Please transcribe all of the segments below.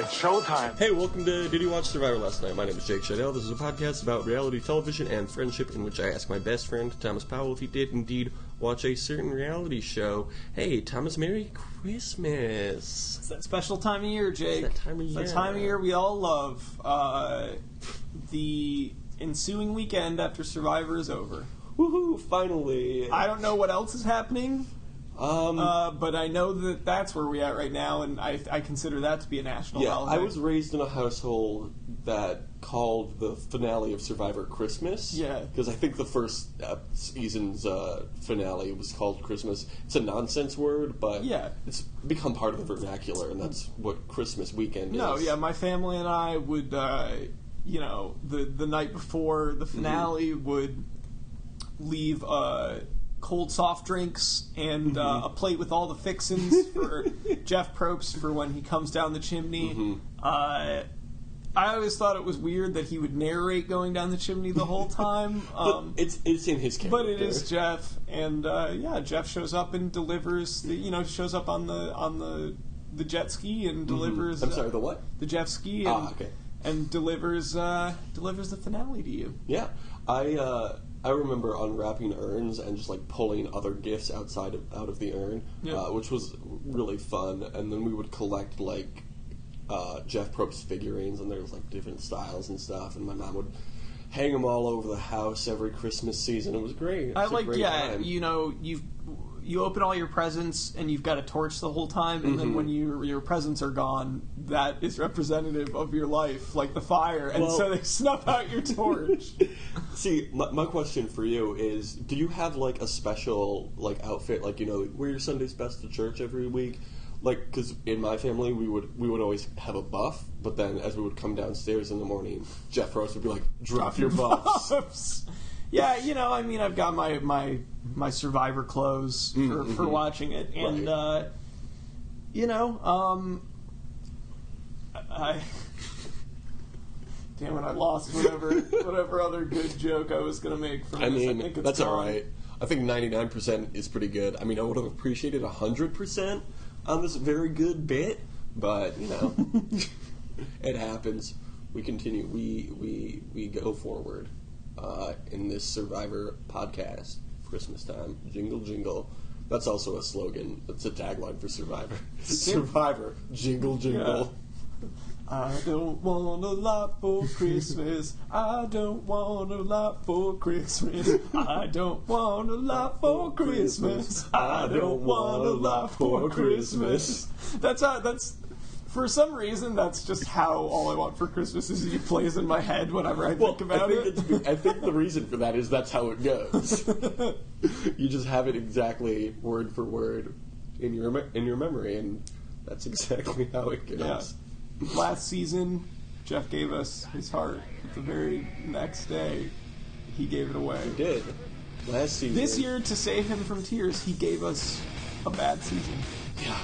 It's showtime. Hey, welcome to Did You Watch Survivor Last Night? My name is Jake Scheidel. This is a podcast about reality television and friendship in which I ask my best friend, Thomas Powell, if he did indeed watch a certain reality show. Hey, Thomas, Merry Christmas. It's that special time of year, Jake. It's that time of year. It's that time of year we all love. The ensuing weekend after Survivor is over. Woohoo, finally. I don't know what else is happening. But I know that that's where we're at right now, and I consider that to be a national holiday. I was raised in a household that called the finale of Survivor Christmas. Yeah. Because I think the first season's finale was called Christmas. It's a nonsense word, but it's become part of the vernacular, and that's what Christmas weekend is. No, yeah, my family and I would, the night before the finale would leave cold soft drinks and a plate with all the fixins for Jeff Probst for when he comes down the chimney. I always thought it was weird that he would narrate going down the chimney the whole time. It's in his character. But it is Jeff, and Jeff shows up and delivers. Shows up on the jet ski and delivers. I'm sorry, the what? The jet ski. And delivers the finale to you. Yeah, I remember unwrapping urns and just like pulling other gifts out of the urn, which was really fun. And then we would collect like Jeff Probst figurines, and there was like different styles and stuff. And my mom would hang them all over the house every Christmas season. It was great. Time. You open all your presents and you've got a torch the whole time, and then when your presents are gone, that is representative of your life, like the fire, and so they snuff out your torch. See, my question for you is, do you have like a special like outfit, like wear your Sunday's best to church every week? Like, because in my family we would always have a buff, but then as we would come downstairs in the morning, Jeff Ross would be like, drop your buffs. Yeah, I've got my Survivor clothes for watching it, and right. Damn it, I lost whatever other good joke I was going to make from this. I think it's that's gone. All right. I think 99% is pretty good. I mean, I would have appreciated 100% on this very good bit, but, it happens. We continue. We go forward. In this Survivor podcast, Christmas time, jingle jingle. That's also a slogan. That's a tagline for Survivor. Survivor, jingle jingle. Yeah. I don't want a lot for Christmas. I don't want a lot for Christmas. I don't want a lot for Christmas. I don't want a lot for Christmas. That's. For some reason, that's just how All I Want for Christmas Is You plays in my head whenever I think about it. I think the reason for that is that's how it goes. You just have it exactly word for word in your memory, and that's exactly how it goes. Yeah. Last season, Jeff gave us his heart. The very next day, he gave it away. He did. Last season. This year, to save him from tears, he gave us a bad season. Yeah.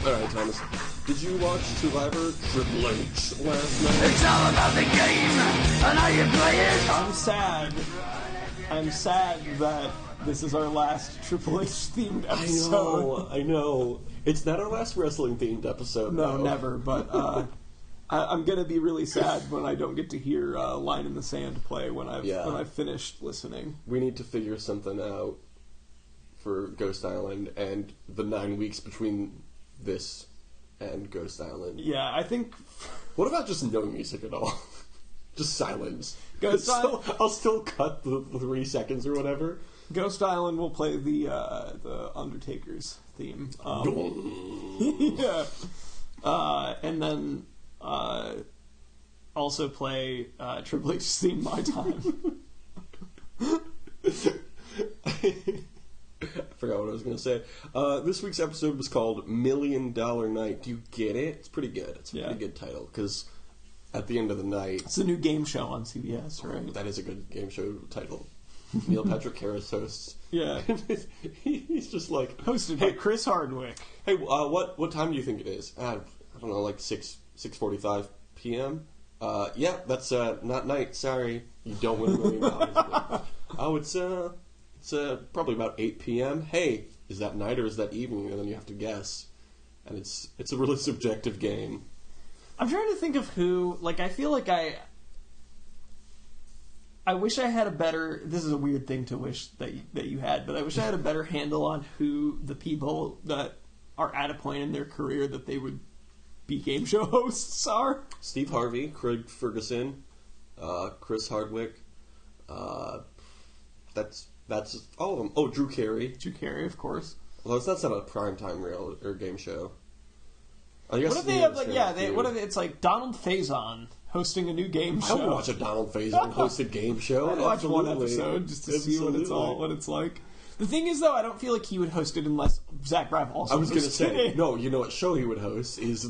Alright, Thomas, did you watch Survivor Triple H last night? It's all about the game and how you play it. I'm sad that this is our last Triple H themed episode. I know. It's not our last wrestling themed episode. No, never. But I'm gonna be really sad when I don't get to hear Line in the Sand play when I've finished listening. We need to figure something out for Ghost Island and the 9 weeks between this and Ghost Island. Yeah, I think. What about just no music at all? Just silence. Ghost Island. I'll still cut the 3 seconds or whatever. Ghost Island will play the Undertaker's theme. Yeah, and then also play Triple H's theme My Time. I forgot what I was going to say. This week's episode was called $1 Million Night. Do you get it? It's pretty good. It's a pretty good title, because at the end of the night... It's a new game show on CBS, right? That is a good game show title. Neil Patrick Harris hosts. Yeah. He's just like... Hosted by Chris Hardwick. Hey, what time do you think it is? I don't know, like 6:45 p.m.? Yeah, that's not night. Sorry. You don't win $1 million. Oh, it's probably about 8 p.m. Hey, is that night or is that evening? And then you have to guess. and it's a really subjective game. I'm trying to think of who. Like, I feel like I wish I had a better. This is a weird thing to wish that you had, but I wish I had a better handle on who the people that are at a point in their career that they would be game show hosts are. Steve Harvey, Craig Ferguson, Chris Hardwick. That's all of them. Oh, Drew Carey. Drew Carey, of course. Although that's not a primetime real or game show. I guess what if they have like what if it's like Donald Faison hosting a new game show? I would watch a Donald Faison hosted game show. I'd watch one episode just to see what it's like. The thing is, though, I don't feel like he would host it unless Zach Braff also. I was going to say no. You know what show he would host is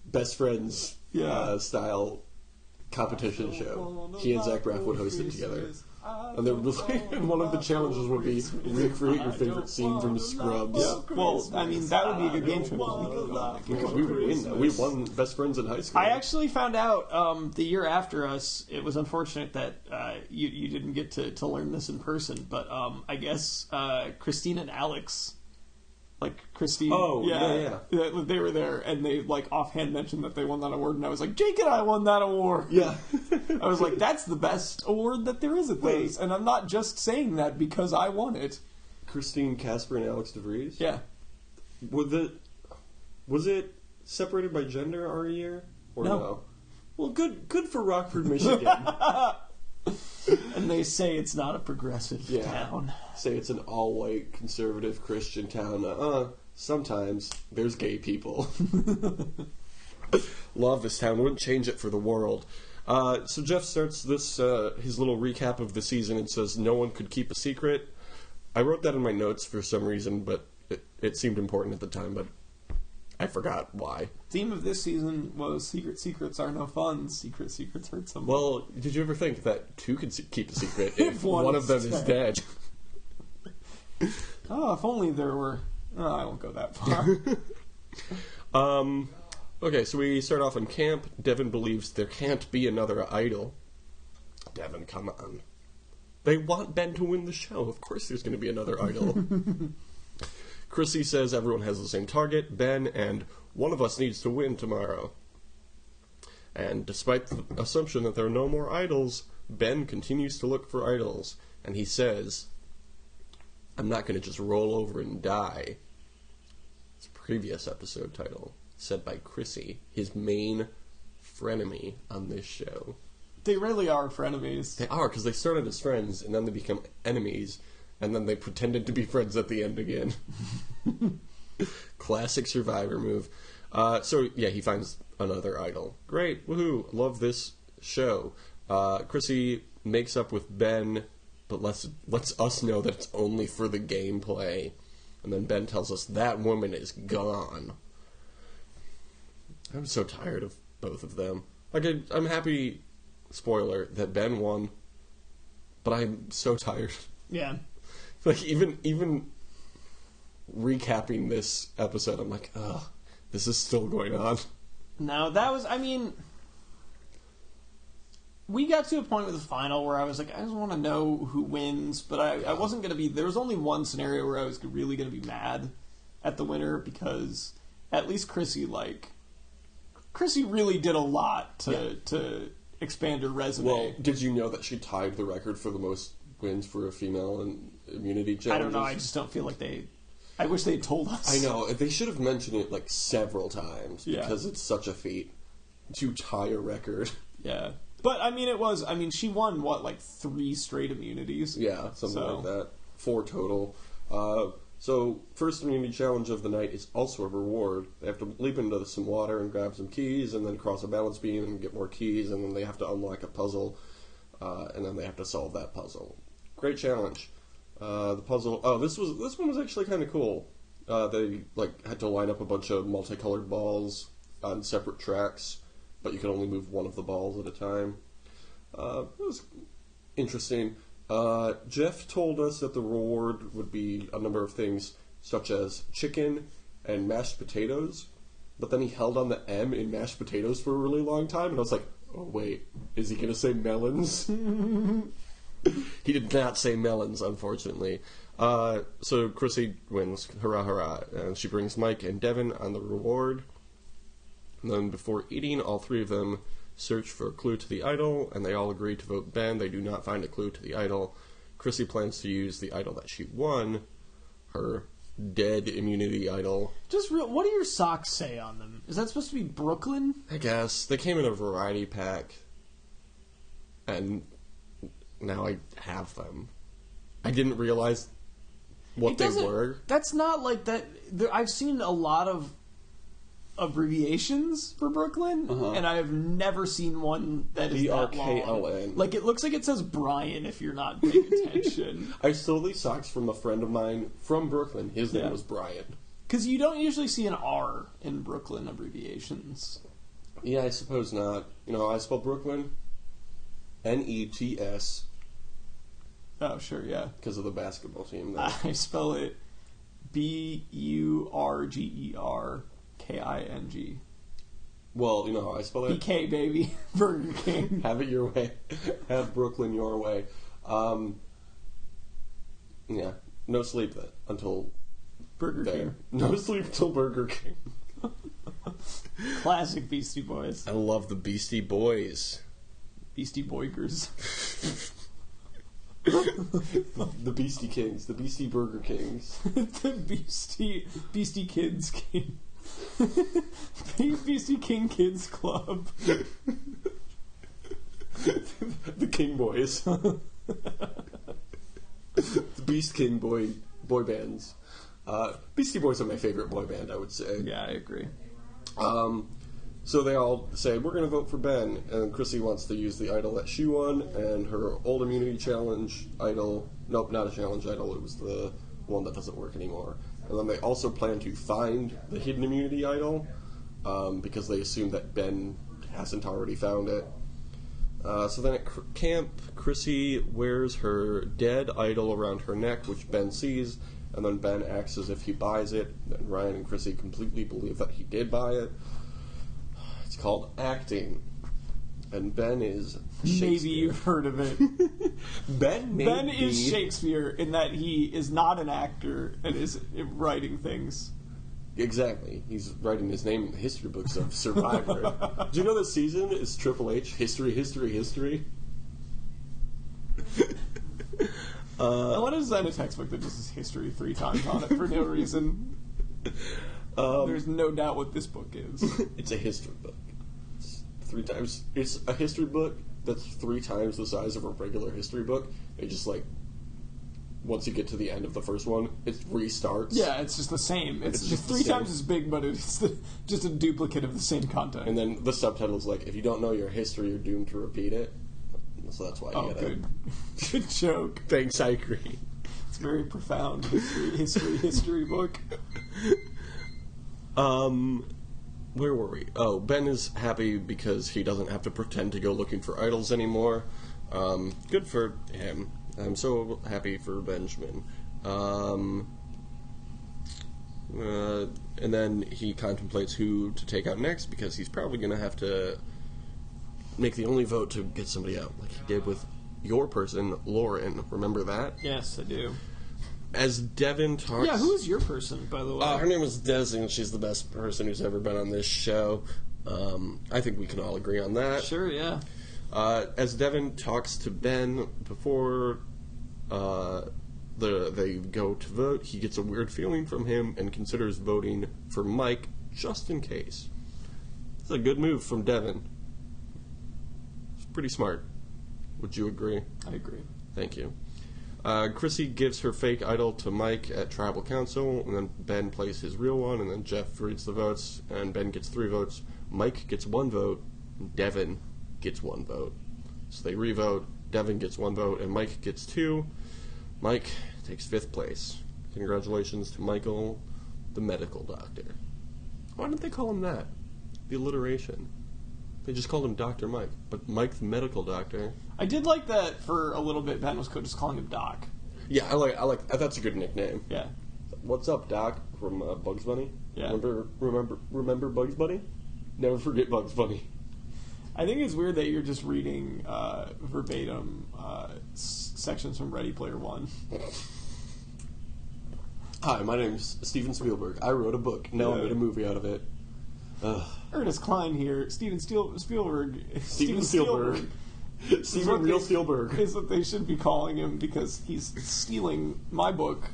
Best Friends style competition show. He and Zach Braff would host it together. And one of the challenges would be recreate your favorite scene from Scrubs. Yeah. Well, I mean, that would be a good game show. Because we would win. We won Best Friends in high school. I actually found out the year after us. It was unfortunate that you didn't get to learn this in person, but I guess Christine and Alex. Like Christine, yeah. They were there, and they like offhand mentioned that they won that award, and I was like, Jake and I won that award. Yeah, I was like, that's the best award that there is at this, and I'm not just saying that because I won it. Christine Casper and Alex DeVries. Yeah, was it separated by gender our year or no? Well, good for Rockford, Michigan. And they say it's not a progressive town. Say it's an all-white, conservative Christian town. Sometimes there's gay people. Love this town. Wouldn't change it for the world. So Jeff starts this his little recap of the season and says no one could keep a secret. I wrote that in my notes for some reason, but it seemed important at the time, but I forgot why. Theme of this season was secrets are no fun. Secrets hurt someone. Well, did you ever think that two could keep a secret if one of them is dead? Oh, if only there were... Oh, I won't go that far. Okay, so we start off in camp. Devin believes there can't be another idol. Devin, come on. They want Ben to win the show. Of course there's going to be another idol. Chrissy says everyone has the same target, Ben, and one of us needs to win tomorrow. And despite the assumption that there are no more idols, Ben continues to look for idols. And he says, I'm not going to just roll over and die. It's a previous episode title, said by Chrissy, his main frenemy on this show. They really are frenemies. They are, because they started as friends, and then they become enemies, and then they pretended to be friends at the end again. Classic Survivor move. He finds another idol. Great, woohoo, love this show. Chrissy makes up with Ben, but lets us know that it's only for the gameplay. And then Ben tells us that woman is gone. I'm so tired of both of them. I'm happy, spoiler, that Ben won, but I'm so tired. Yeah. Even recapping this episode, I'm like, ugh, this is still going on. No, that was, we got to a point with the final where I was like, I just want to know who wins, but I wasn't going to be, there was only one scenario where I was really going to be mad at the winner, because at least Chrissy really did a lot to expand her resume. Well, did you know that she tied the record for the most wins for a female in immunity challenges? I don't know, I just don't feel like I wish they had told us. I know, they should have mentioned it several times, because it's such a feat to tie a record. Yeah. But, she won, 3 straight immunities? Yeah, something like that. 4 total. So, first immunity challenge of the night is also a reward. They have to leap into some water and grab some keys, and then cross a balance beam and get more keys, and then they have to unlock a puzzle, and then they have to solve that puzzle. Great challenge. The puzzle... Oh, this one was actually kind of cool. They, had to line up a bunch of multicolored balls on separate tracks, but you can only move one of the balls at a time. It was interesting. Jeff told us that the reward would be a number of things, such as chicken and mashed potatoes, but then he held on the M in mashed potatoes for a really long time, and I was like, oh wait, is he going to say melons? He did not say melons, unfortunately. So Chrissy wins. Hurrah, hurrah. And she brings Mike and Devin on the reward. And then before eating, all three of them search for a clue to the idol, and they all agree to vote Ben. They do not find a clue to the idol. Chrissy plans to use the idol that she won, her dead immunity idol. What do your socks say on them? Is that supposed to be Brooklyn? I guess. They came in a variety pack, and now I have them. I didn't realize what they were. That's not like that. I've seen a lot of abbreviations for Brooklyn, and I have never seen one that is that long. BRKLN. Like, it looks like it says Brian if you're not paying attention. I stole these socks from a friend of mine from Brooklyn. His name was Brian. Because you don't usually see an R in Brooklyn abbreviations. Yeah, I suppose not. You know, I spelled Brooklyn Nets. Oh, sure, yeah. Because of the basketball team there. I spell it BURGERKING. Well, you know how I spell it? BK, baby. Burger King. Have it your way. Have Brooklyn your way. Yeah. No sleep until Burger King. No sleep until Burger King. Classic Beastie Boys. I love the Beastie Boys. Beastie Boykers. The Beastie Kings. The Beastie Burger Kings. The Beastie Kids King. Beastie King Kids Club. The King Boys. The Beast King boy bands. Beastie Boys are my favorite boy band, I would say. Yeah, I agree. So they all say, we're going to vote for Ben, and Chrissy wants to use the idol that she won, and her old immunity challenge idol, nope, not a challenge idol, it was the one that doesn't work anymore. And then they also plan to find the hidden immunity idol, because they assume that Ben hasn't already found it. So then at camp, Chrissy wears her dead idol around her neck, which Ben sees, and then Ben acts as if he buys it, and Ryan and Chrissy completely believe that he did buy it. It's called acting, and Ben is Shakespeare. Maybe you've heard of it. Ben is Shakespeare in that he is not an actor and is writing things. Exactly. He's writing his name in the history books of Survivor. Do you know this season is Triple H? History, history, history. I want to design a textbook that just says history 3 times on it for no reason. There's no doubt what this book is. It's a history book. It's a history book that's 3 times the size of a regular history book. It just once you get to the end of the first one, it restarts. Yeah, it's just the same. It's just 3 times as big, but it's just a duplicate of the same content. And then the subtitle is if you don't know your history, you're doomed to repeat it. So that's why you get it. Good joke. Thanks, I agree. It's a very profound history book. Where were we? Oh, Ben is happy because he doesn't have to pretend to go looking for idols anymore. Good for him. I'm so happy for Benjamin. And then he contemplates who to take out next because he's probably going to have to make the only vote to get somebody out, like he did with your person, Lauren. Remember that? Yes, I do. As Devin talks... Yeah, who is your person, by the way? Her name is Desi, and she's the best person who's ever been on this show. I think we can all agree on that. Sure, yeah. As Devin talks to Ben before they go to vote, he gets a weird feeling from him and considers voting for Mike just in case. It's a good move from Devin. It's pretty smart. Would you agree? I agree. Thank you. Chrissy gives her fake idol to Mike at Tribal Council, and then Ben plays his real one, and then Jeff reads the votes, and Ben gets 3 votes. Mike gets 1 vote, Devin gets 1 vote. So they re-vote, Devin gets 1 vote, and Mike gets 2. Mike takes 5th place. Congratulations to Michael, the medical doctor. Why didn't they call him that? The alliteration. They just called him Dr. Mike, but Mike the medical doctor. I did like that for a little bit. Ben was just calling him Doc. Yeah, I like. That's a good nickname. Yeah. What's up, Doc? From Bugs Bunny. Yeah. Remember Bugs Bunny? Never forget Bugs Bunny. I think it's weird that you're just reading verbatim sections from Ready Player One. Hi, my name's Steven Spielberg. I wrote a book. Now I made a movie out of it. Ernest Klein here. Spielberg. Steven Spielberg. Steven Real Spielberg. Is what they should be calling him because he's stealing my book,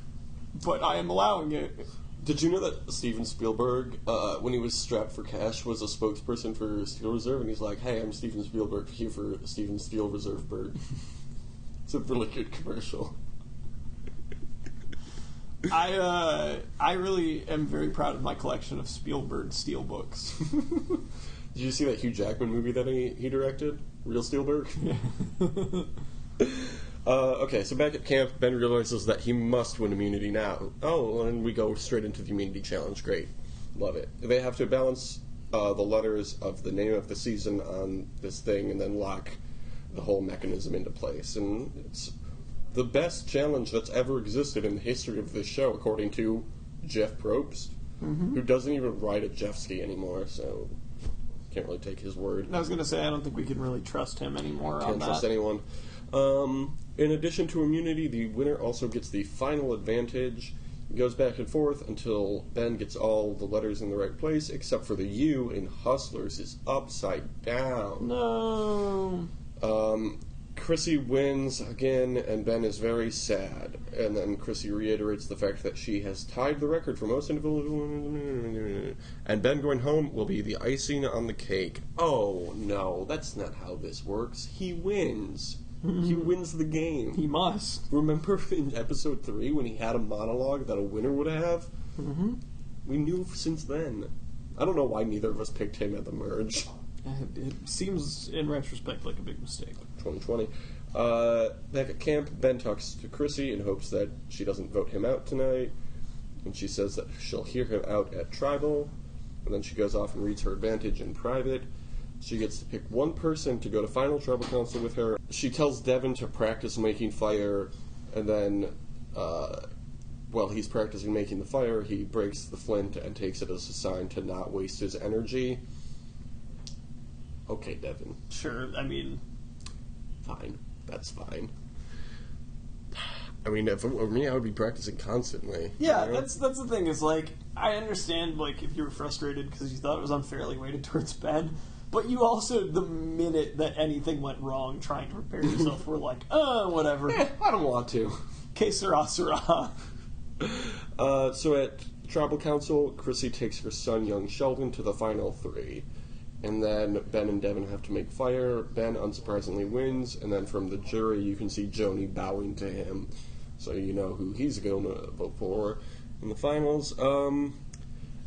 but I am allowing it. Did you know that Steven Spielberg, when he was strapped for cash, was a spokesperson for Steel Reserve? And he's like, hey, I'm Steven Spielberg, here for Steven Steel Reserve Berg. It's a really good commercial. I really am very proud of my collection of Spielberg steel books. Did you see that Hugh Jackman movie that he directed? Real Spielberg? Yeah. Okay, so back at camp, Ben realizes that he must win immunity now. Oh, and we go straight into the immunity challenge. Great. Love it. They have to balance the letters of the name of the season on this thing and then lock the whole mechanism into place. And it's the best challenge that's ever existed in the history of this show, according to Jeff Probst, who doesn't even write at Jeffsky anymore, so can't really take his word. I was going to say, I don't think we can really trust him anymore on Can't that. trust anyone. In addition to immunity, the winner also gets the final advantage. It goes back and forth until Ben gets all the letters in the right place, except for the U in Hustlers is upside down. No. Chrissy wins again, and Ben is very sad. And then Chrissy reiterates the fact that she has tied the record for most individual. And Ben going home will be the icing on the cake. Oh no, that's not how this works. He wins. He wins the game. He must. Remember in episode 3 when he had a monologue that a winner would have? Mm-hmm. We knew since then. I don't know why neither of us picked him at the merge. It seems, in retrospect, like a big mistake. 2020. Back at camp, Ben talks to Chrissy in hopes that she doesn't vote him out tonight. And she says that she'll hear him out at Tribal. And then she goes off and reads her advantage in private. She gets to pick one person to go to Final Tribal Council with her. She tells Devin to practice making fire, and then, while he's practicing making the fire, he breaks the flint and takes it as a sign to not waste his energy. Okay, Devin. Sure, I mean... Fine. That's fine. I mean, if it were me, I would be practicing constantly. Yeah, you know? that's the thing, is like, I understand, like, if you were frustrated because you thought it was unfairly weighted towards Ben, but you also, the minute that anything went wrong trying to prepare yourself, were like, whatever. I don't want to. Que sera, sera. So at Tribal Council, Chrissy takes her son, young Sheldon, to the final 3. And then Ben and Devin have to make fire. Ben, unsurprisingly, wins. And then from the jury, you can see Joni bowing to him. So you know who he's going to vote for in the finals.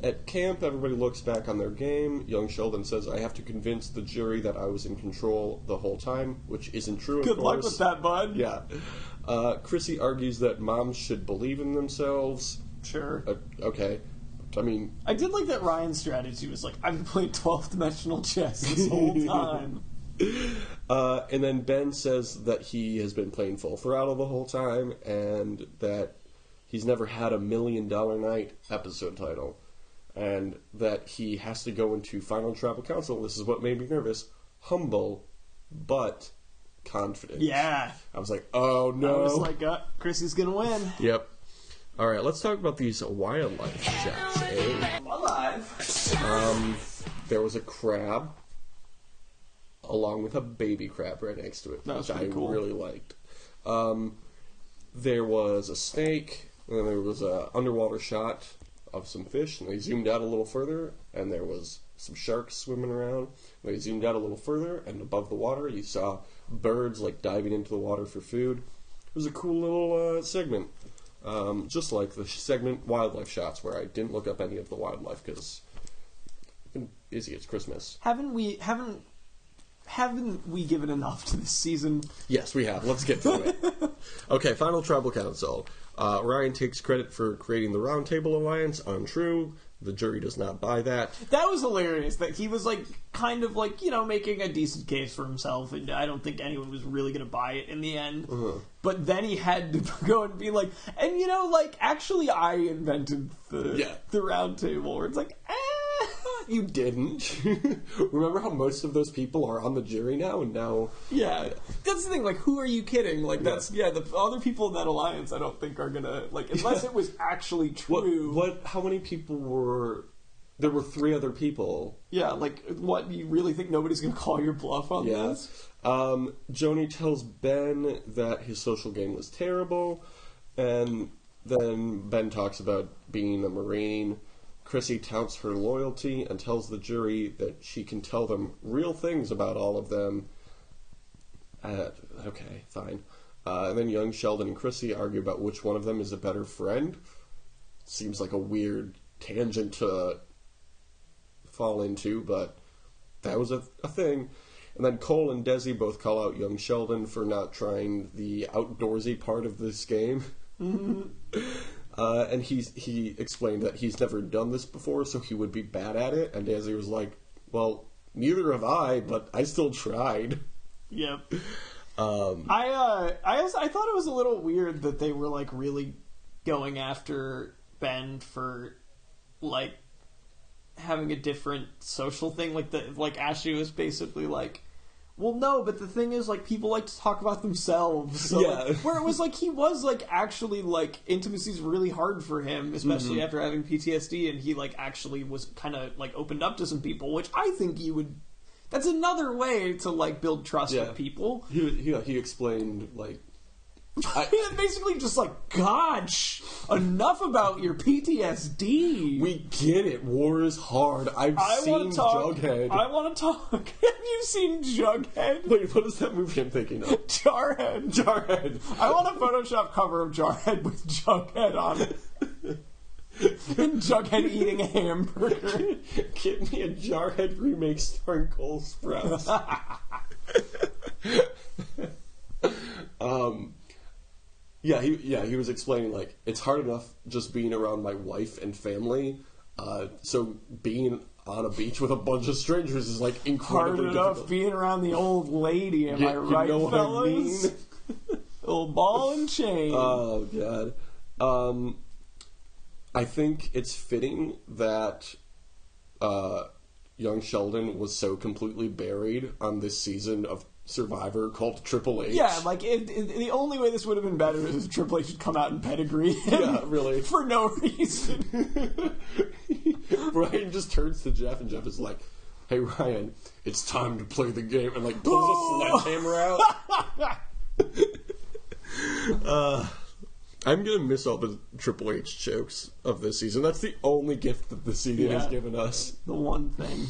At camp, everybody looks back on their game. Young Sheldon says, I have to convince the jury that I was in control the whole time, which isn't true, of course. Good luck with that, bud. Yeah. Chrissy argues that moms should believe in themselves. Sure. Okay. I mean... I did like that Ryan's strategy was like, I've been playing 12-dimensional chess this whole time. And then Ben says that he has been playing Full Throttle the whole time, and that he's never had a $1 Million Night episode title, and that he has to go into Final Tribal Council. This is what made me nervous. Humble, but confident. Yeah. I was like, oh no. I was like, Chrissy's gonna win. Yep. All right, let's talk about these wildlife checks. Alive. There was a crab, along with a baby crab right next to it, That was which I pretty cool. really liked. There was a snake, and then there was a underwater shot of some fish, and they zoomed out a little further, and there was some sharks swimming around. They zoomed out a little further, and above the water, you saw birds like diving into the water for food. It was a cool little segment. Just like the segment Wildlife Shots, where I didn't look up any of the wildlife because I've been busy. It's Christmas. Haven't we given enough to this season? Yes, we have. Let's get to it. Okay, Final Tribal Council. Ryan takes credit for creating the Round Table Alliance. Untrue. The jury does not buy that. That was hilarious, that he was like, kind of like, you know, making a decent case for himself, and I don't think anyone was really going to buy it in the end. But then he had to go and be like, and you know, like, actually I invented the round table, where it's like, You didn't. Remember how most of those people are on the jury now, and now... Yeah, that's the thing, like, who are you kidding? Like, that's, the other people in that alliance I don't think are gonna, like, unless it was actually true. How many people were... There were 3 other people. Yeah, like, what, you really think nobody's gonna call your bluff on this? Joni tells Ben that his social game was terrible, and then Ben talks about being a Marine. Chrissy touts her loyalty and tells the jury that she can tell them real things about all of them. Okay, fine. And then young Sheldon and Chrissy argue about which one of them is a better friend. Seems like a weird tangent to fall into, but that was a thing. And then Cole and Desi both call out young Sheldon for not trying the outdoorsy part of this game. And he explained that he's never done this before, so he would be bad at it. And Desi was like, well, neither have I, but I still tried. Yep. I thought it was a little weird that they were, like, really going after Ben for, like, having a different social thing. Like Ashley was basically like, well, no, but the thing is, like, people like to talk about themselves. So, like, where it was like he was like actually like intimacy's really hard for him, especially after having PTSD, and he like actually was kind of like opened up to some people, which I think you would. That's another way to like build trust with people. He explained like. Basically just like, gosh, enough about your PTSD. We get it. War is hard. I've seen Jughead. I want to talk. Have you seen Jughead? Wait, what is that movie I'm thinking of? Jarhead. I want a Photoshop cover of Jarhead with Jughead on it. And Jughead eating a hamburger. Get me a Jarhead remake starring Cole Sprouse. He was explaining, like, it's hard enough just being around my wife and family, so being on a beach with a bunch of strangers is, like, incredibly hard difficult. enough being around the old lady, am I right, you know fellas? What I mean? Old ball and chain. Oh, God. I think it's fitting that young Sheldon was so completely buried on this season of Survivor called Triple H. Yeah, like, the only way this would have been better is if Triple H had come out and pedigree him. Yeah, really. For no reason. Ryan just turns to Jeff, and Jeff is like, hey, Ryan, it's time to play the game, and, like, pulls a sledgehammer out. I'm gonna miss all the Triple H jokes of this season. That's the only gift that the season has given us. The one thing.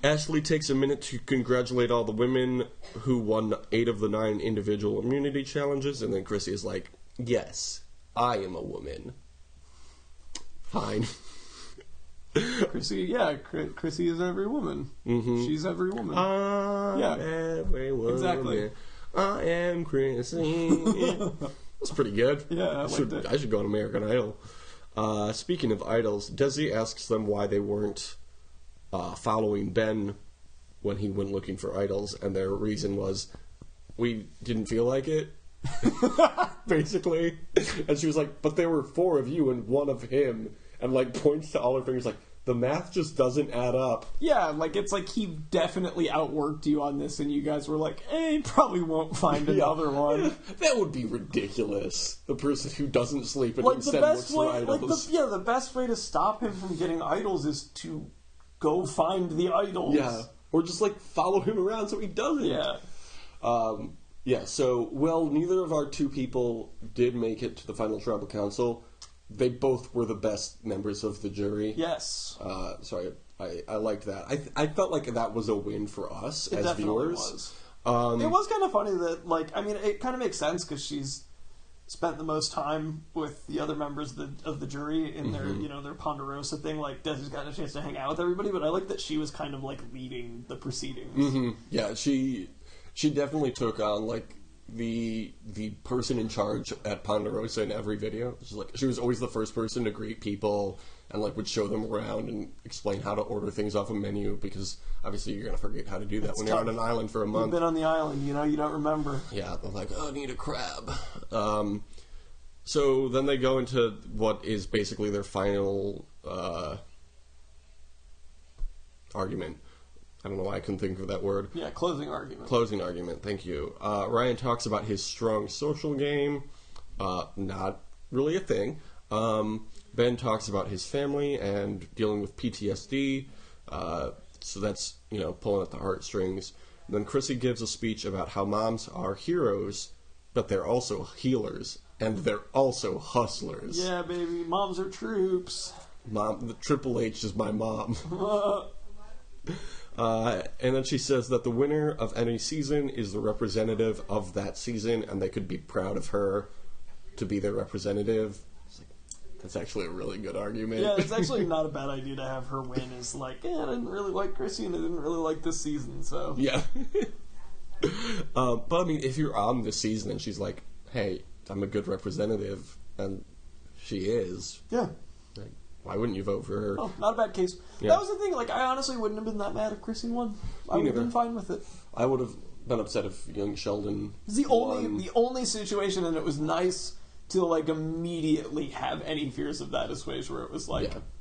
Ashley takes a minute to congratulate all the women who won 8 of the 9 individual immunity challenges, and then Chrissy is like, yes, I am a woman. Fine. Chrissy is every woman. Mm-hmm. She's every woman. Every woman. Exactly. I am Chrissy. That's pretty good. Yeah, I should go on American Idol. Speaking of idols, Desi asks them why they weren't following Ben when he went looking for idols, and their reason was, we didn't feel like it. Basically. And she was like, but there were 4 of you and 1 of him, and like points to all her fingers like, the math just doesn't add up. Yeah, like, it's like he definitely outworked you on this, and you guys were like, he probably won't find another one. That would be ridiculous. The person who doesn't sleep and like, instead looks for idols. The best way to stop him from getting idols is to go find the idols. Yeah. Or just, like, follow him around so he doesn't. Yeah. So, neither of our 2 people did make it to the final tribal council. They both were the best members of the jury. Yes. So I liked that. I felt like that was a win for us it as viewers. Was. It was kind of funny that, like, I mean, it kind of makes sense because she's spent the most time with the other members of the jury in their, their Ponderosa thing. Like, Desi's gotten a chance to hang out with everybody, but I like that she was kind of, like, leading the proceedings. Mm-hmm. Yeah, she definitely took on, like, the person in charge at Ponderosa in every video. She was always the first person to greet people and, like, would show them around and explain how to order things off a menu, because obviously you're going to forget how to do that when you're on an island for a month. You've been on the island, you don't remember. Yeah, they're like, I need a crab. So then they go into what is basically their final argument. I don't know why I couldn't think of that word. Yeah, closing argument. Closing argument, thank you. Ryan talks about his strong social game. Not really a thing. Ben talks about his family and dealing with PTSD. So that's, pulling at the heartstrings. Then Chrissy gives a speech about how moms are heroes, but they're also healers, and they're also hustlers. Yeah, baby, moms are troops. The Triple H is my mom. And then she says that the winner of any season is the representative of that season, and they could be proud of her to be their representative. That's actually a really good argument. Yeah, it's actually not a bad idea to have her win. Is I didn't really like Chrissy, and I didn't really like this season, so... Yeah. But, I mean, if you're on this season and she's like, hey, I'm a good representative, and she is... Yeah. Why wouldn't you vote for her? Oh, not a bad case. Yeah. That was the thing. I honestly wouldn't have been that mad if Chrissy won. I would have been fine with it. I would have been upset if young Sheldon It's the only situation, and it was nice to immediately have any fears of that assuaged, where it was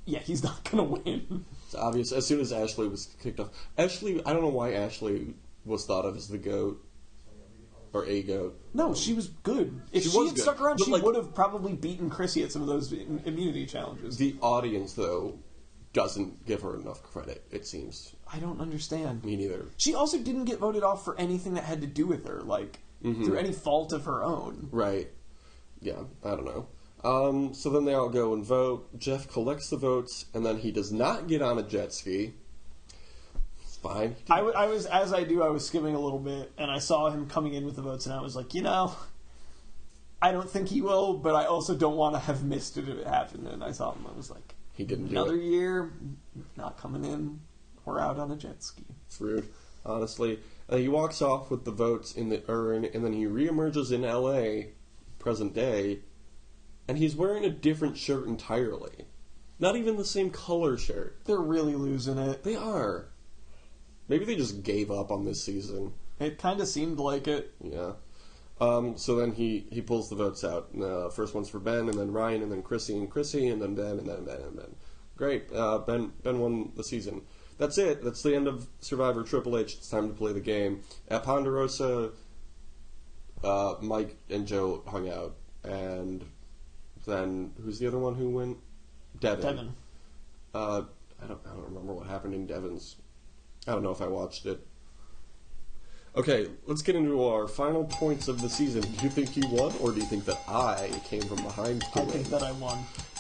yeah, he's not gonna win. It's obvious. As soon as Ashley was kicked off, Ashley, I don't know why Ashley was thought of as the GOAT or a GOAT. No, she was good. If she had stuck around, she would have probably beaten Chrissy at some of those immunity challenges. The audience, though, doesn't give her enough credit, it seems. I don't understand. Me neither. She also didn't get voted off for anything that had to do with her, through any fault of her own. Right. Yeah, I don't know. So then they all go and vote. Jeff collects the votes, and then he does not get on a jet ski. It's fine. I was, as I do, I was skimming a little bit, and I saw him coming in with the votes, and I was like, I don't think he will, but I also don't want to have missed it if it happened. And I saw him, I was like, he didn't do another it. year, not coming in. We're out on a jet ski. It's rude, honestly. He walks off with the votes in the urn, and then he reemerges in L.A., present day, and he's wearing a different shirt entirely. Not even the same color shirt. They're really losing it. They are. Maybe they just gave up on this season. It kind of seemed like it. Yeah. So then he pulls the votes out. First one's for Ben, and then Ryan, and then Chrissy, and then Ben, and then Ben, and Ben. Great. Ben won the season. That's it. That's the end of Survivor Triple H. It's time to play the game. At Ponderosa, Mike and Joe hung out, and then who's the other one who went? Devin. I don't remember what happened in Devin's. I don't know if I watched it. Okay, let's get into our final points of the season. Do you think you won, or do you think that I came from behind to win? I think that I won.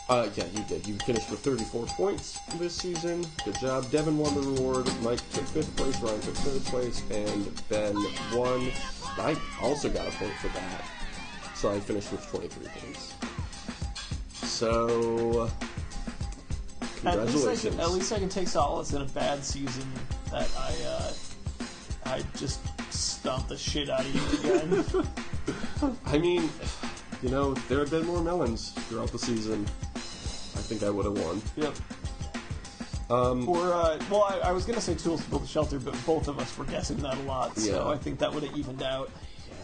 Yeah, you did. You finished with 34 points this season. Good job. Devin won the reward. Mike took 5th place. Ryan took 3rd place. And Ben won. I also got a point for that. So I finished with 23 points. So, congratulations. At least I can take solace in a bad season that I just stomped the shit out of you again. I mean, there have been more melons throughout the season. I think I would have won. Yep. I was going to say tools to build a shelter, but both of us were guessing that a lot, so I think that would have evened out. Yeah.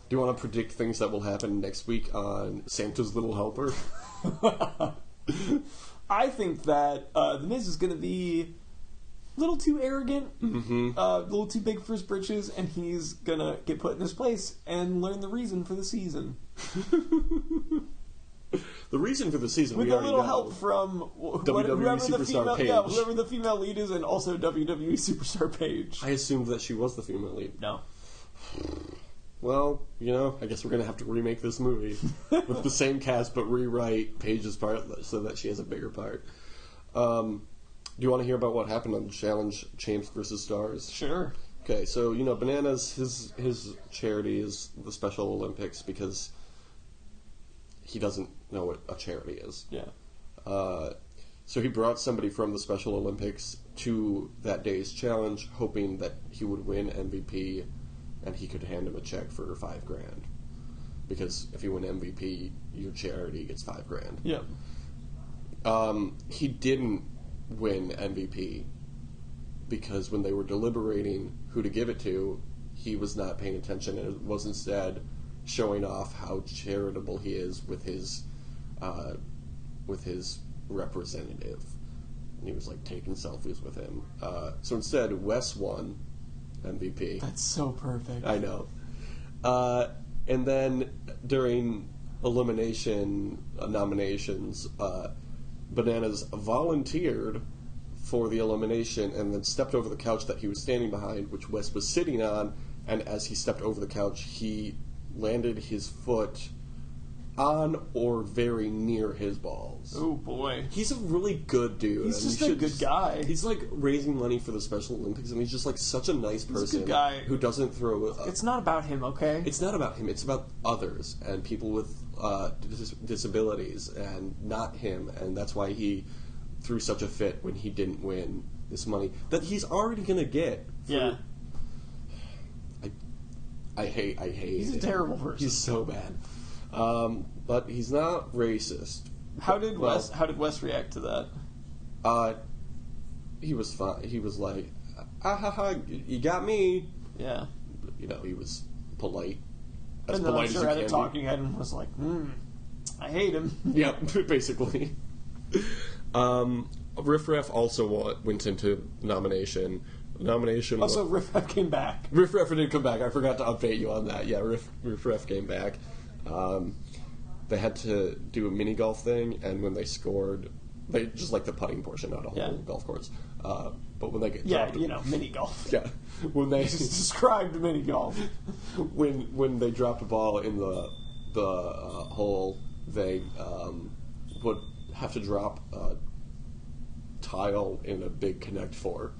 Do you want to predict things that will happen next week on Santa's Little Helper? I think that The Miz is going to be a little too arrogant, a little too big for his britches, and he's going to get put in his place and learn the reason for the season. The reason for the season, with we already know. With a little help from WWE Superstar Paige. Yeah, whoever the female lead is, and also WWE Superstar Paige. I assumed that she was the female lead. No. Well, I guess we're going to have to remake this movie with the same cast, but rewrite Paige's part so that she has a bigger part. Do you want to hear about what happened on Challenge Champs vs. Stars? Sure. Okay, so, Bananas, his charity is the Special Olympics because he doesn't know what a charity is. Yeah. So he brought somebody from the Special Olympics to that day's challenge, hoping that he would win MVP, and he could hand him a check for $5,000. Because if you win MVP, your charity gets $5,000. Yeah. He didn't win MVP because when they were deliberating who to give it to, he was not paying attention and was instead showing off how charitable he is with his representative, and he was like taking selfies with him. So instead, Wes won MVP. That's so perfect. I know. And then during elimination nominations, Bananas volunteered for the elimination and then stepped over the couch that he was standing behind, which Wes was sitting on, and as he stepped over the couch, he landed his foot on or very near his balls. Oh boy. He's a really good dude. He's and just a good guy. He's like raising money for the Special Olympics, and he's just like such a nice person. He's a good guy. Who doesn't throw. It's not about him, okay? It's not about him. It's about others and people with disabilities, and not him. And that's why he threw such a fit when he didn't win this money that he's already gonna get. Yeah. I hate. He's a him. terrible person. He's so bad. But he's not racist. How did Wes react to that? He was fine. He was like, "Ah ha ha, you got me." Yeah. You know, he was polite. And then I'm sure at a talking head and was like, I hate him. Yeah, basically. Riff Raff also went into nomination. Also, Riff Raff came back. Riff Raff did come back. I forgot to update you on that. Yeah, Riff Raff came back. They had to do a mini golf thing, and when they scored, they just like the putting portion, not a whole golf course. But when they dropped, mini golf. Yeah, when they just described mini golf. when they dropped a ball in the hole, they would have to drop a tile in a big Connect Four.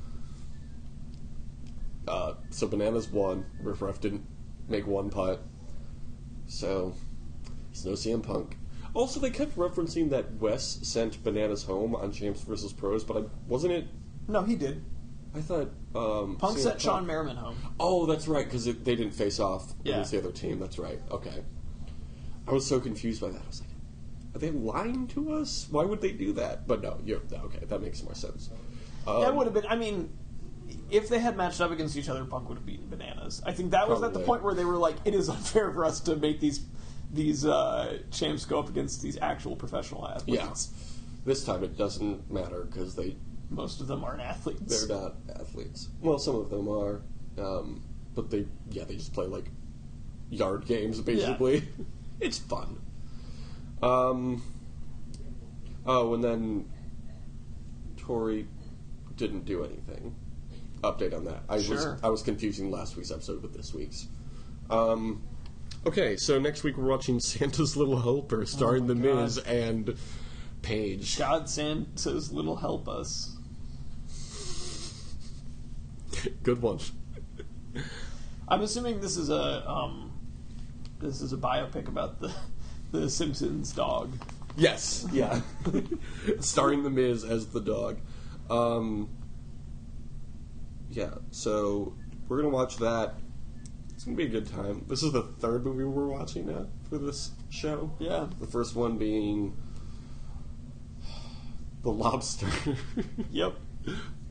So Bananas won. Riff Raff didn't make one putt. So he's no CM Punk. Also, they kept referencing that Wes sent Bananas home on Champs vs. Pros, but wasn't it? No, he did. I thought Punk sent Sean Merriman home. Oh, that's right, because they didn't face off against the other team. That's right. Okay. I was so confused by that. I was like, are they lying to us? Why would they do that? But no, okay. That makes more sense. That would have been. I mean, if they had matched up against each other, Punk would have beaten Bananas. I think that was at the point where they were like, it is unfair for us to make these champs go up against these actual professional athletes. Yeah. This time it doesn't matter because most of them aren't athletes. They're not athletes. Well, some of them are, but they just play like yard games basically. Yeah. It's fun. And then Tori didn't do anything. Update on that. I was confusing last week's episode with this week's. Okay, so next week we're watching Santa's Little Helper, starring The Miz and Paige. God, Santa's Little Help Us. Good one. I'm assuming this is a biopic about the Simpsons dog. Yes, yeah. Starring The Miz as the dog. Yeah, so we're going to watch that. It's going to be a good time. This is the third movie we're watching now for this show. Yeah. The first one being The Lobster. Yep.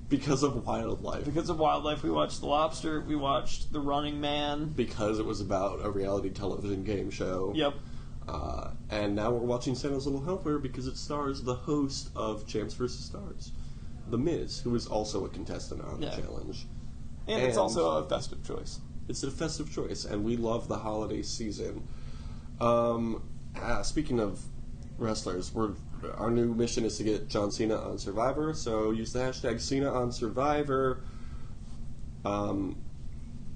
Because of wildlife. Because of wildlife, we watched The Lobster. We watched The Running Man. Because it was about a reality television game show. Yep. And now we're watching Santa's Little Helper because it stars the host of Champs vs. Stars, The Miz, who is also a contestant on the challenge. And it's also a festive choice. It's a festive choice, and we love the holiday season. Speaking of wrestlers, our new mission is to get John Cena on Survivor, so use the hashtag Cena on Survivor. Do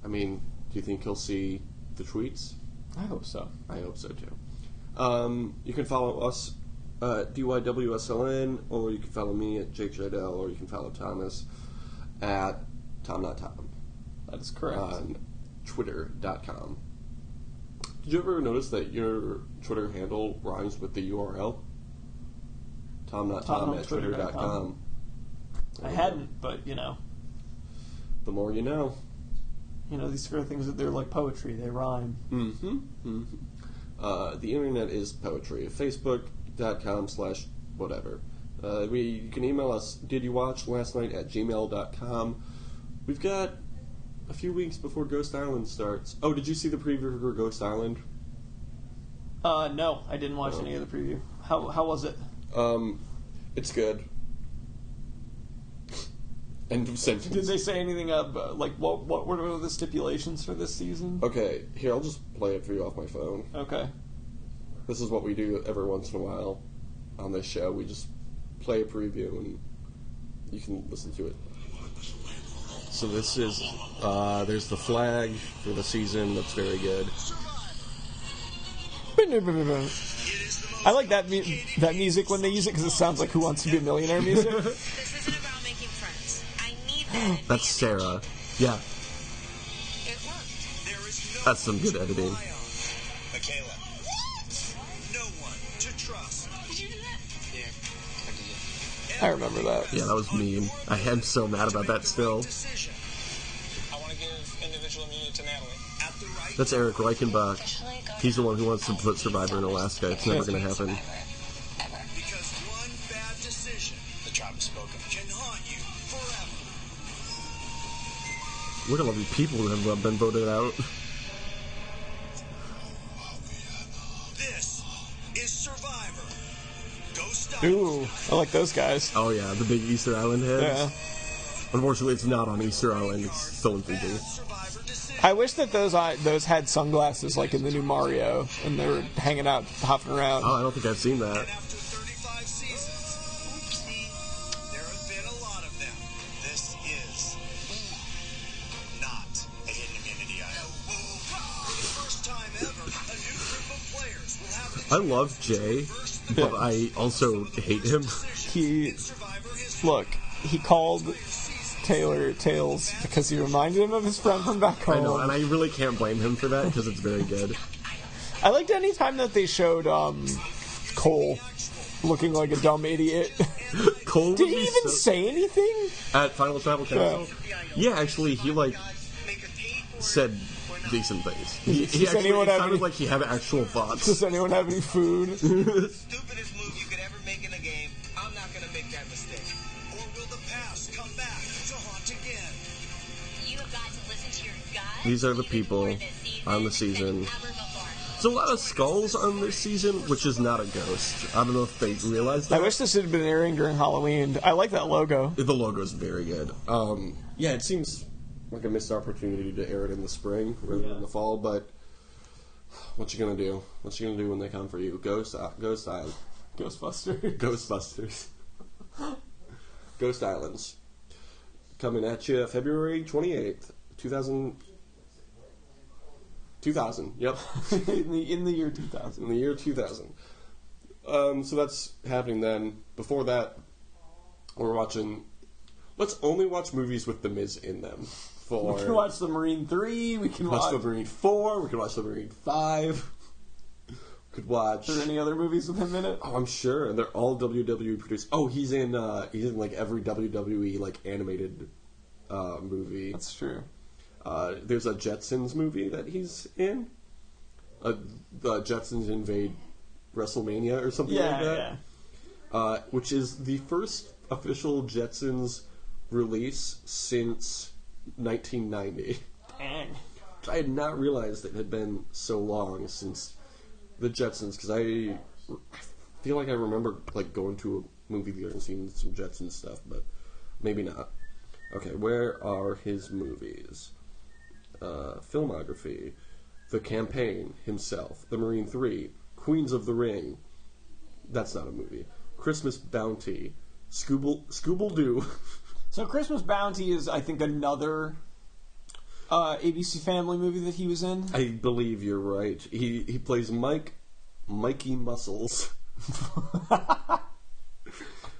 you think he'll see the tweets? I hope so. I hope so, too. You can follow us at DYWSLN, or you can follow me at Jake Jardell, or you can follow Thomas at TomNotTom. That is correct. On Twitter.com. Did you ever notice that your Twitter handle rhymes with the URL? TomNotTom at Twitter.com. I hadn't, but, The more you know. These sort of things, they're like poetry. They rhyme. Mm-hmm. Mm-hmm. The internet is poetry. Facebook.com/whatever. You can email us, didyouwatchlastnight at gmail.com. We've got a few weeks before Ghost Island starts. Oh, did you see the preview for Ghost Island? No, I didn't watch any of the preview. How was it? It's good. End of sentence. Did they say anything about, like, what were the stipulations for this season? Okay, here, I'll just play it for you off my phone. Okay. This is what we do every once in a while on this show. We just play a preview and you can listen to it. So this is, there's the flag for the season. That's very good. I like that that music when they use it because it sounds like Who Wants to Be a Millionaire music. This isn't about making friends. I need that. That's Sarah. Yeah, It worked. that's some good editing. Michaela. No one to trust. Did you do that? Yeah, I did. I remember that. Yeah, that was mean. I am so mad about that still. Decision. I want to give individual immunity to Natalie. At the right That's Eric Reichenbach. Officially go He's the one who wants to put Survivor in Alaska. It's never going to happen. Ever. because one bad decision, the tribe has spoken, can haunt you forever. Look at all these people who have been voted out. This is Survivor. Ghost Ooh, Island. I like those guys. Oh yeah, the big Easter Island heads. Yeah. Unfortunately, it's not on Easter Island. It's still in Fiji. Survivor decision. I wish that those had sunglasses like in the new Mario, and they were hanging out, hopping around. Oh, I don't think I've seen that. And after 35 seasons, there have been a lot of them. This is not a hidden immunity item. For the first time ever, a new group of players will have to I love Jay, but I also hate him. He Survivor history. look, he called Taylor Tails because he reminded him of his friend from back home. I know, and I really can't blame him for that because it's very good. I liked any time that they showed Cole looking like a dumb idiot. Cole Did would he be even so- say anything? at Final Tribal Council? Yeah, actually, he said decent things. He Does actually anyone it have sounded any- like he had actual thoughts. Does anyone have any food? Stupidest move you could ever make in a game. I'm not going to make that mistake. Or will the past come back to haunt again? You have got to listen to your gut. These are the people even more this season on the season. than ever before. There's a lot of skulls on this season, which is not a ghost. I don't know if they realized I that. wish this had been airing during Halloween. I like that logo. The logo's very good. Yeah, it seems like a missed opportunity to air it in the spring rather than the fall, but what you gonna do? What you gonna do when they come for you? Ghost Island. Ghostbusters. Ghostbusters. Ghost Islands. Coming at you February 28th, 2000. 2000, yep. in the year 2000. In the year 2000. So that's happening then. Before that, we're watching... Let's only watch movies with The Miz in them. We can watch the Marine 3. We can watch watch. the Marine 4. We can watch the Marine 5. We could watch... Are there any other movies with him in it? Oh, I'm sure. They're all WWE produced. Oh, he's in like every WWE like animated movie. That's true. There's a Jetsons movie that he's in. The Jetsons invade WrestleMania or something like that. Yeah. Which is the first official Jetsons release since 1990. Dang. I had not realized it had been so long since the Jetsons, because I feel like I remember like going to a movie theater and seeing some Jetsons stuff, but maybe not. Okay, where are his movies? Filmography: The Campaign himself, The Marine 3, Queens of the Ring. That's not a movie. Christmas Bounty, Scooble-Doo. So Christmas Bounty is, I think, another ABC Family movie that he was in. I believe you're right. He plays Mikey Muscles.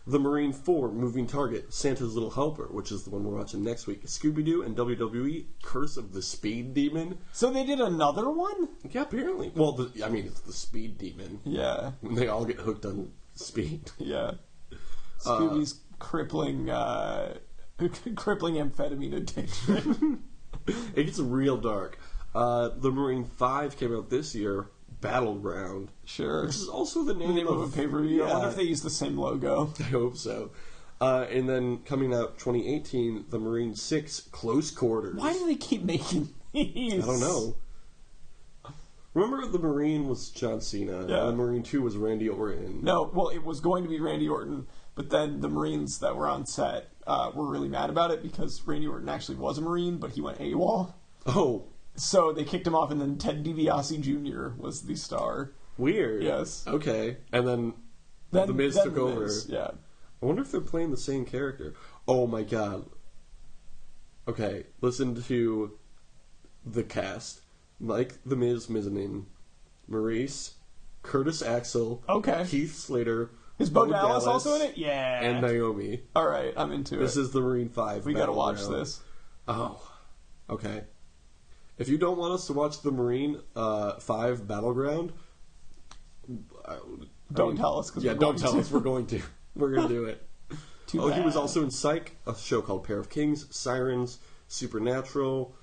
The Marine 4, Moving Target, Santa's Little Helper, which is the one we're watching next week. Scooby-Doo and WWE, Curse of the Speed Demon. So they did another one? Yeah, apparently. Well, it's the Speed Demon. Yeah. When they all get hooked on speed. Yeah. Scooby's crippling amphetamine addiction. It gets real dark. The Marine 5 came out this year, Battleground. Sure. Which is also the The name, name of a pay-per-view. I wonder Yeah. if they use the same logo. I hope so. And then coming out 2018, The Marine 6, Close Quarters. Why do they keep making these? I don't know. Remember the Marine was John Cena, Yeah. and the Marine 2 was Randy Orton. No, well, it was going to be Randy Orton, but then the Marines that were on set were really mad about it because Randy Orton actually was a Marine, but he went AWOL. Oh, So they kicked him off, and then Ted DiBiase Jr. was the star. weird. Yes. Okay, and then Then The Miz then took The over. Miz, yeah. I wonder if they're playing the same character. Oh my god. Okay, listen to the cast. Mike the Miz Mizzanin, Maurice, Curtis Axel, Okay. Keith Slater, Is Bo Dallas also in it? Yeah. and Naomi. All right, I'm into This it. is the Marine 5. We gotta watch Battleground. this. Oh, okay. If you don't want us to watch the Marine 5 Battleground, Don't tell us. 'Cause Yeah, we're don't going tell to. us. We're going to. We're going to do it. Too He was bad. also in Psych, a show called Pair of Kings, Sirens, Supernatural.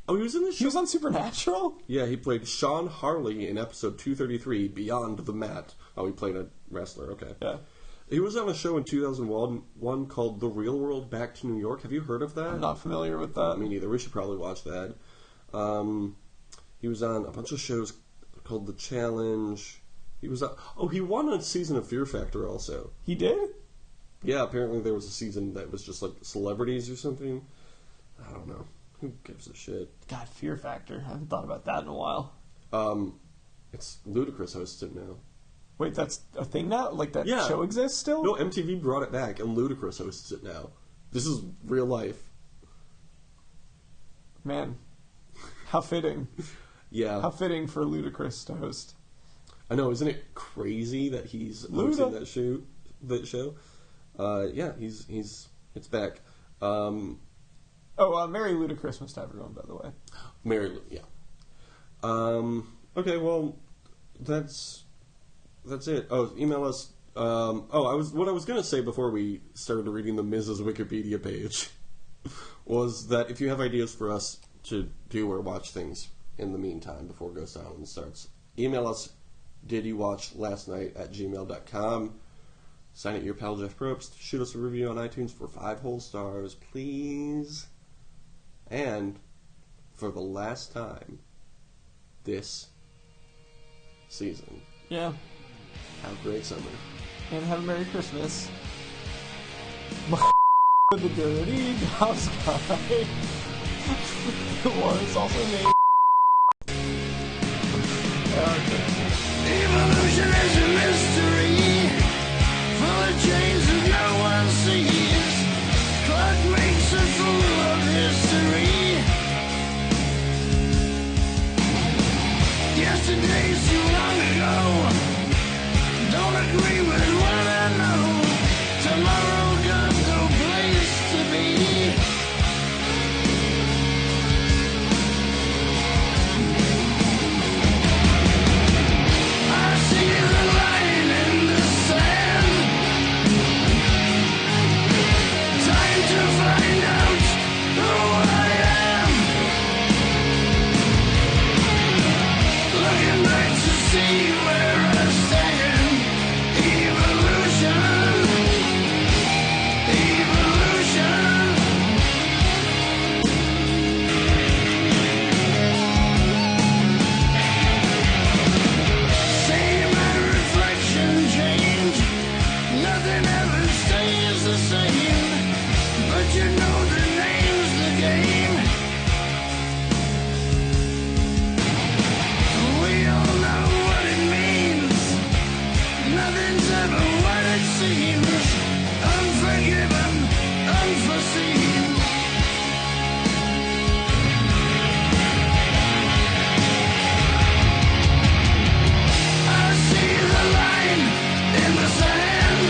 Oh, he was in the He show. was on Supernatural? Yeah, he played Sean Harley in episode 233, Beyond the Mat. Oh, he played a wrestler. Okay. Yeah. He was on a show in 2001 called The Real World Back to New York. Have you heard of that? I'm not familiar with that. Me neither. We should probably watch that. He was on a bunch of shows called The Challenge. He was on, he won a season of Fear Factor also. He did? Yeah, apparently there was a season that was just like celebrities or something. I don't know. Who gives a shit? God, Fear Factor. I haven't thought about that in a while. It's Ludacris hosts it now. Wait, that's a thing now? Like that Yeah. show exists still? No, MTV brought it back, and Ludacris hosts it now. This is real life. Man, how fitting. Yeah, How fitting for Ludacris to host. I know. Isn't it crazy that he's hosting that show? Yeah, he's it's back. Merry Ludacrismas to everyone, by the way. Yeah. Okay, well, that's it. Oh, email us. What I was gonna say before we started reading the Miz's Wikipedia page was that if you have ideas for us to do or watch things in the meantime before Ghost Island starts, email us didyouwatchlastnight@gmail.com. Sign it your pal Jeff Probst. Shoot us a review on iTunes for 5 whole stars, please. And for the last time this season, Yeah. have a great summer. And have a Merry Christmas. The dirty house guy was also named. Evolution is a mystery, full of chains that no one sees. Clock makes a fool of history. Yesterday's too long ago. Don't agree with what I know. Tomorrow got no place to be. I see the line in the sand. Time to find out who I am. Looking back to see where I stand. Evolution. Same and reflection change. Nothing ever stays the same. But you know the name's the game. We all know what it means. Nothing's ever what it seems. Unforgiven, unforeseen. I see the line in the sand.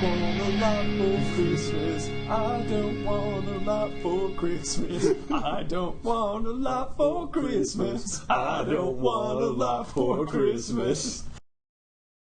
want a lot for Christmas. I don't want a lot for Christmas. I don't want a lot for Christmas. I don't want a lot for Christmas.